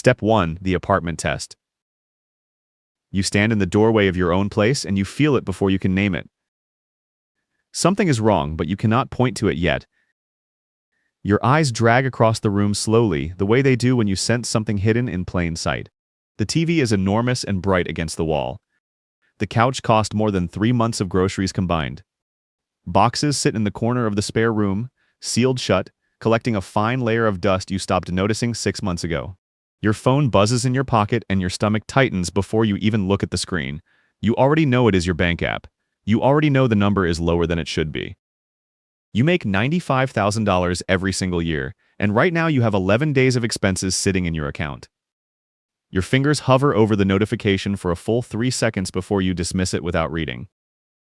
Step 1. The apartment test. You stand in the doorway of your own place and you feel it before you can name it. Something is wrong, but you cannot point to it yet. Your eyes drag across the room slowly, the way they do when you sense something hidden in plain sight. The TV is enormous and bright against the wall. The couch cost more than 3 months of groceries combined. Boxes sit in the corner of the spare room, sealed shut, collecting a fine layer of dust you stopped noticing 6 months ago. Your phone buzzes in your pocket and your stomach tightens before you even look at the screen. You already know it is your bank app. You already know the number is lower than it should be. You make $95,000 every single year, and right now you have 11 days of expenses sitting in your account. Your fingers hover over the notification for a full 3 seconds before you dismiss it without reading.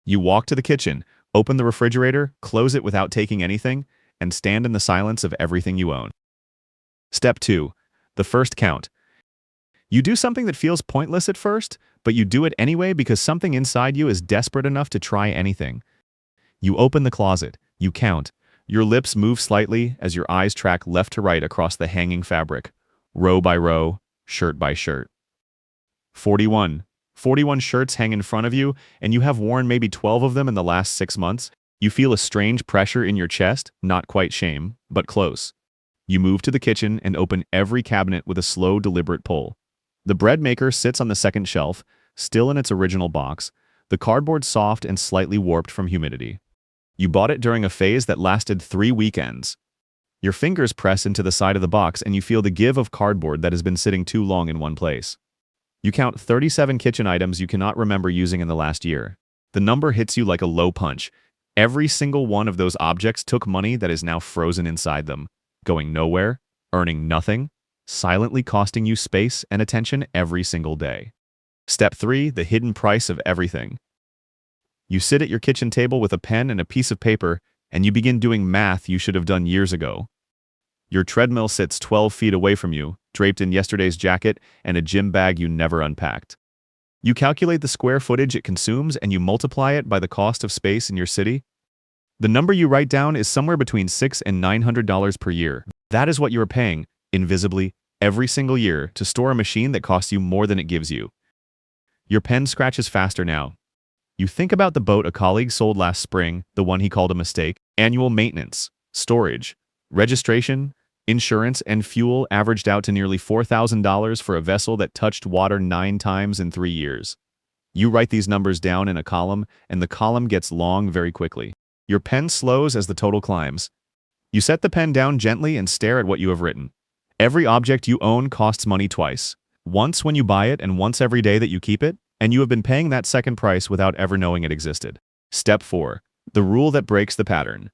You walk to the kitchen, open the refrigerator, close it without taking anything, and stand in the silence of everything you own. Step 2. The first count. You do something that feels pointless at first, but you do it anyway because something inside you is desperate enough to try anything. You open the closet. You count. Your lips move slightly as your eyes track left to right across the hanging fabric, row by row, shirt by shirt. 41. 41 shirts hang in front of you, and you have worn maybe 12 of them in the last 6 months. You feel a strange pressure in your chest, not quite shame, but close. You move to the kitchen and open every cabinet with a slow, deliberate pull. The bread maker sits on the second shelf, still in its original box, the cardboard soft and slightly warped from humidity. You bought it during a phase that lasted 3 weekends. Your fingers press into the side of the box and you feel the give of cardboard that has been sitting too long in one place. You count 37 kitchen items you cannot remember using in the last year. The number hits you like a low punch. Every single one of those objects took money that is now frozen inside them, going nowhere, earning nothing, silently costing you space and attention every single day. Step 3. The hidden price of everything. You sit at your kitchen table with a pen and a piece of paper, and you begin doing math you should have done years ago. Your treadmill sits 12 feet away from you, draped in yesterday's jacket and a gym bag you never unpacked. You calculate the square footage it consumes and you multiply it by the cost of space in your city. The number you write down is somewhere between $600 and $900 per year. That is what you are paying, invisibly, every single year to store a machine that costs you more than it gives you. Your pen scratches faster now. You think about the boat a colleague sold last spring, the one he called a mistake. Annual maintenance, storage, registration, insurance, and fuel averaged out to nearly $4,000 for a vessel that touched water 9 times in 3 years. You write these numbers down in a column, and the column gets long very quickly. Your pen slows as the total climbs. You set the pen down gently and stare at what you have written. Every object you own costs money twice. Once when you buy it and once every day that you keep it, and you have been paying that second price without ever knowing it existed. Step 4. The rule that breaks the pattern.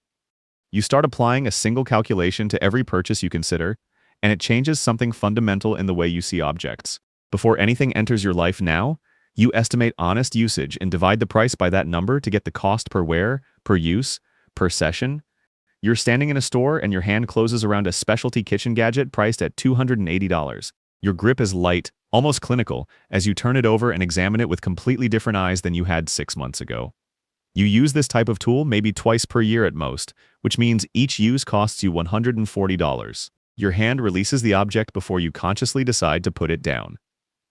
You start applying a single calculation to every purchase you consider, and it changes something fundamental in the way you see objects. Before anything enters your life now, you estimate honest usage and divide the price by that number to get the cost per wear, per use, per session. You're standing in a store and your hand closes around a specialty kitchen gadget priced at $280. Your grip is light, almost clinical, as you turn it over and examine it with completely different eyes than you had 6 months ago. You use this type of tool maybe twice per year at most, which means each use costs you $140. Your hand releases the object before you consciously decide to put it down.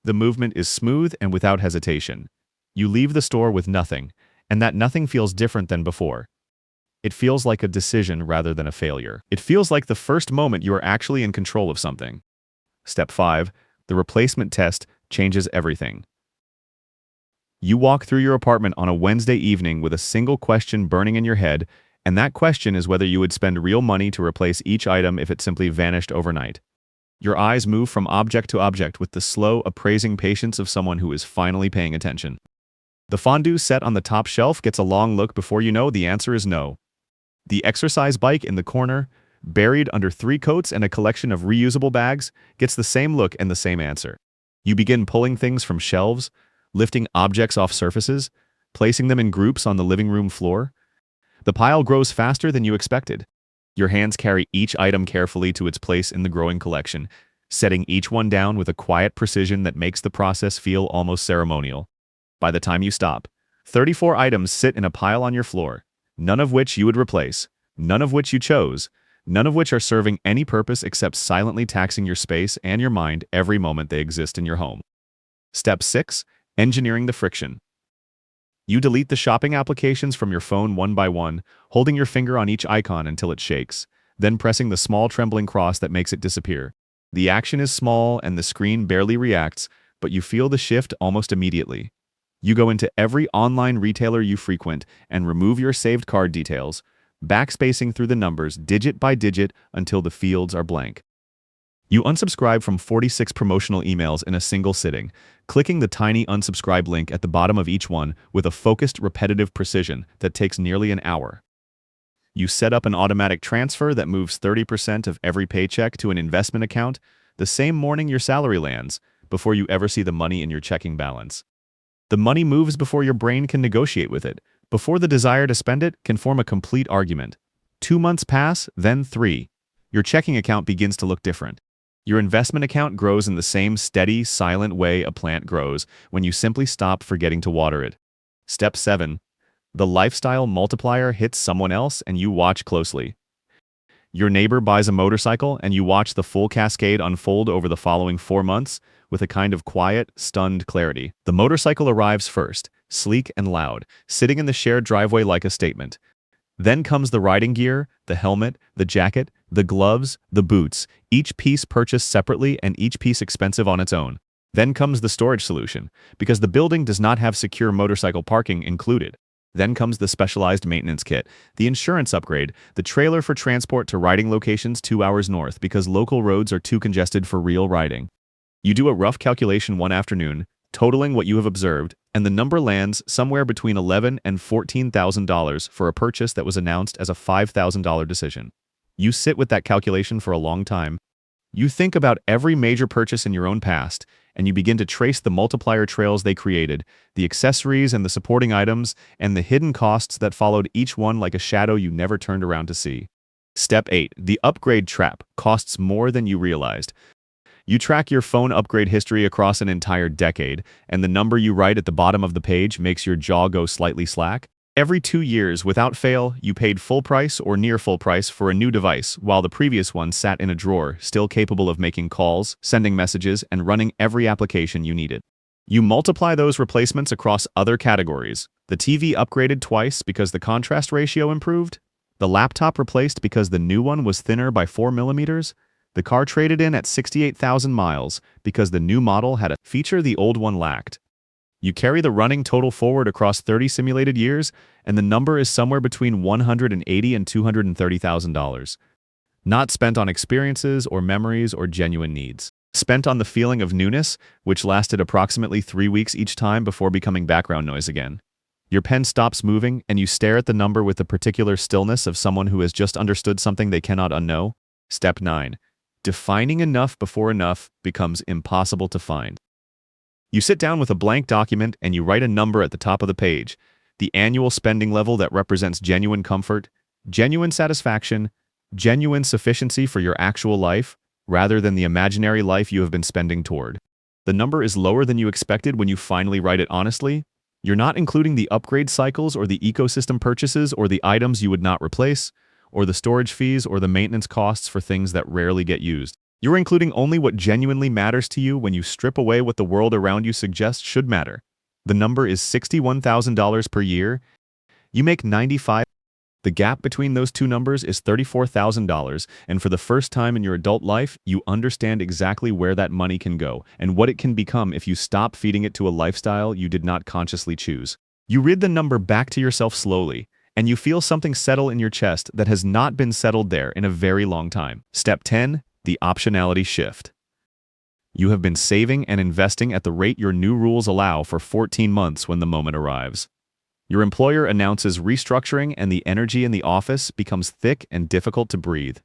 The movement is smooth and without hesitation. You leave the store with nothing, and that nothing feels different than before. It feels like a decision rather than a failure. It feels like the first moment you are actually in control of something. Step 5. The replacement test changes everything. You walk through your apartment on a Wednesday evening with a single question burning in your head, and that question is whether you would spend real money to replace each item if it simply vanished overnight. Your eyes move from object to object with the slow, appraising patience of someone who is finally paying attention. The fondue set on the top shelf gets a long look before you know the answer is no. The exercise bike in the corner, buried under 3 coats and a collection of reusable bags, gets the same look and the same answer. You begin pulling things from shelves, lifting objects off surfaces, placing them in groups on the living room floor. The pile grows faster than you expected. Your hands carry each item carefully to its place in the growing collection, setting each one down with a quiet precision that makes the process feel almost ceremonial. By the time you stop, 34 items sit in a pile on your floor, none of which you would replace, none of which you chose, none of which are serving any purpose except silently taxing your space and your mind every moment they exist in your home. Step 6. Engineering the friction. You delete the shopping applications from your phone one by one, holding your finger on each icon until it shakes, then pressing the small trembling cross that makes it disappear. The action is small and the screen barely reacts, but you feel the shift almost immediately. You go into every online retailer you frequent and remove your saved card details, backspacing through the numbers digit by digit until the fields are blank. You unsubscribe from 46 promotional emails in a single sitting, clicking the tiny unsubscribe link at the bottom of each one with a focused, repetitive precision that takes nearly an hour. You set up an automatic transfer that moves 30% of every paycheck to an investment account the same morning your salary lands, before you ever see the money in your checking balance. The money moves before your brain can negotiate with it, before the desire to spend it can form a complete argument. 2 months pass, then 3. Your checking account begins to look different. Your investment account grows in the same steady, silent way a plant grows when you simply stop forgetting to water it. Step 7. The lifestyle multiplier hits someone else and you watch closely. Your neighbor buys a motorcycle and you watch the full cascade unfold over the following 4 months with a kind of quiet, stunned clarity. The motorcycle arrives first, sleek and loud, sitting in the shared driveway like a statement. Then comes the riding gear, the helmet, the jacket, the gloves, the boots, each piece purchased separately and each piece expensive on its own. Then comes the storage solution, because the building does not have secure motorcycle parking included. Then comes the specialized maintenance kit, the insurance upgrade, the trailer for transport to riding locations 2 hours north because local roads are too congested for real riding. You do a rough calculation one afternoon, totaling what you have observed, and the number lands somewhere between $11,000 and $14,000 for a purchase that was announced as a $5,000 decision. You sit with that calculation for a long time. You think about every major purchase in your own past, and you begin to trace the multiplier trails they created, the accessories and the supporting items, and the hidden costs that followed each one like a shadow you never turned around to see. Step 8. The upgrade trap costs more than you realized. You track your phone upgrade history across an entire decade, and the number you write at the bottom of the page makes your jaw go slightly slack. Every 2 years, without fail, you paid full price or near full price for a new device, while the previous one sat in a drawer, still capable of making calls, sending messages, and running every application you needed. You multiply those replacements across other categories. The TV upgraded twice because the contrast ratio improved. The laptop replaced because the new one was thinner by 4 millimeters. The car traded in at 68,000 miles because the new model had a feature the old one lacked. You carry the running total forward across 30 simulated years, and the number is somewhere between $180,000 and $230,000. Not spent on experiences or memories or genuine needs. Spent on the feeling of newness, which lasted approximately 3 weeks each time before becoming background noise again. Your pen stops moving, and you stare at the number with the particular stillness of someone who has just understood something they cannot unknow. Step 9. Defining enough before enough becomes impossible to find. You sit down with a blank document and you write a number at the top of the page, the annual spending level that represents genuine comfort, genuine satisfaction, genuine sufficiency for your actual life, rather than the imaginary life you have been spending toward. The number is lower than you expected when you finally write it honestly. You're not including the upgrade cycles or the ecosystem purchases or the items you would not replace, or the storage fees or the maintenance costs for things that rarely get used. You're including only what genuinely matters to you when you strip away what the world around you suggests should matter. The number is $61,000 per year. You make $95,000. The gap between those two numbers is $34,000, and for the first time in your adult life, you understand exactly where that money can go and what it can become if you stop feeding it to a lifestyle you did not consciously choose. You read the number back to yourself slowly, and you feel something settle in your chest that has not been settled there in a very long time. Step 10. The optionality shift. You have been saving and investing at the rate your new rules allow for 14 months when the moment arrives. Your employer announces restructuring and the energy in the office becomes thick and difficult to breathe.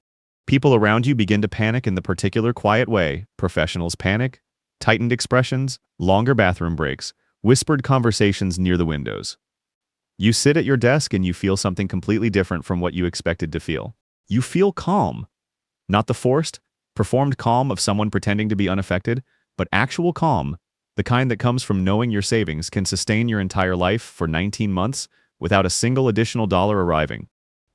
People around you begin to panic in the particular quiet way. Professionals panic, tightened expressions, longer bathroom breaks, whispered conversations near the windows. You sit at your desk and you feel something completely different from what you expected to feel. You feel calm. Not the forced, performed calm of someone pretending to be unaffected, but actual calm, the kind that comes from knowing your savings can sustain your entire life for 19 months without a single additional dollar arriving.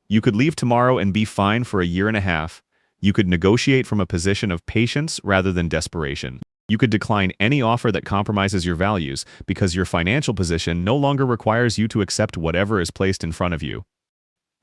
You could leave tomorrow and be fine for a year and a half. You could negotiate from a position of patience rather than desperation. You could decline any offer that compromises your values because your financial position no longer requires you to accept whatever is placed in front of you.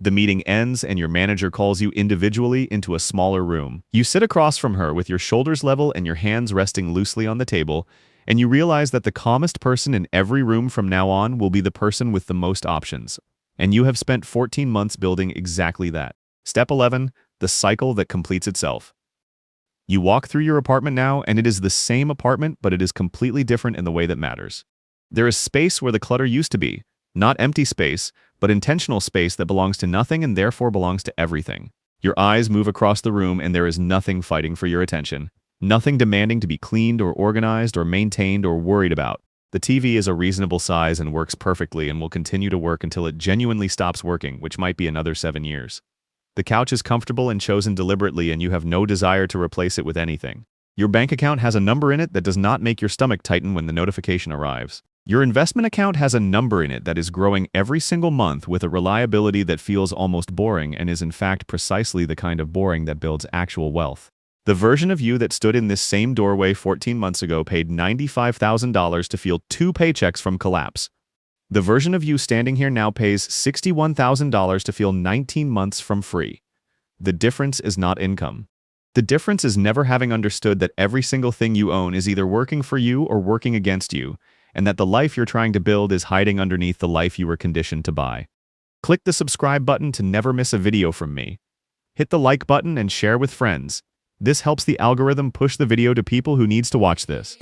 The meeting ends and your manager calls you individually into a smaller room. You sit across from her with your shoulders level and your hands resting loosely on the table, and you realize that the calmest person in every room from now on will be the person with the most options. And you have spent 14 months building exactly that. Step 11, the cycle that completes itself. You walk through your apartment now, and it is the same apartment, but it is completely different in the way that matters. There is space where the clutter used to be, not empty space, but intentional space that belongs to nothing and therefore belongs to everything. Your eyes move across the room and there is nothing fighting for your attention. Nothing demanding to be cleaned or organized or maintained or worried about. The TV is a reasonable size and works perfectly and will continue to work until it genuinely stops working, which might be another 7 years. The couch is comfortable and chosen deliberately and you have no desire to replace it with anything. Your bank account has a number in it that does not make your stomach tighten when the notification arrives. Your investment account has a number in it that is growing every single month with a reliability that feels almost boring and is in fact precisely the kind of boring that builds actual wealth. The version of you that stood in this same doorway 14 months ago paid $95,000 to feel 2 paychecks from collapse. The version of you standing here now pays $61,000 to feel 19 months from free. The difference is not income. The difference is never having understood that every single thing you own is either working for you or working against you, and that the life you're trying to build is hiding underneath the life you were conditioned to buy. Click the subscribe button to never miss a video from me. Hit the like button and share with friends. This helps the algorithm push the video to people who needs to watch this.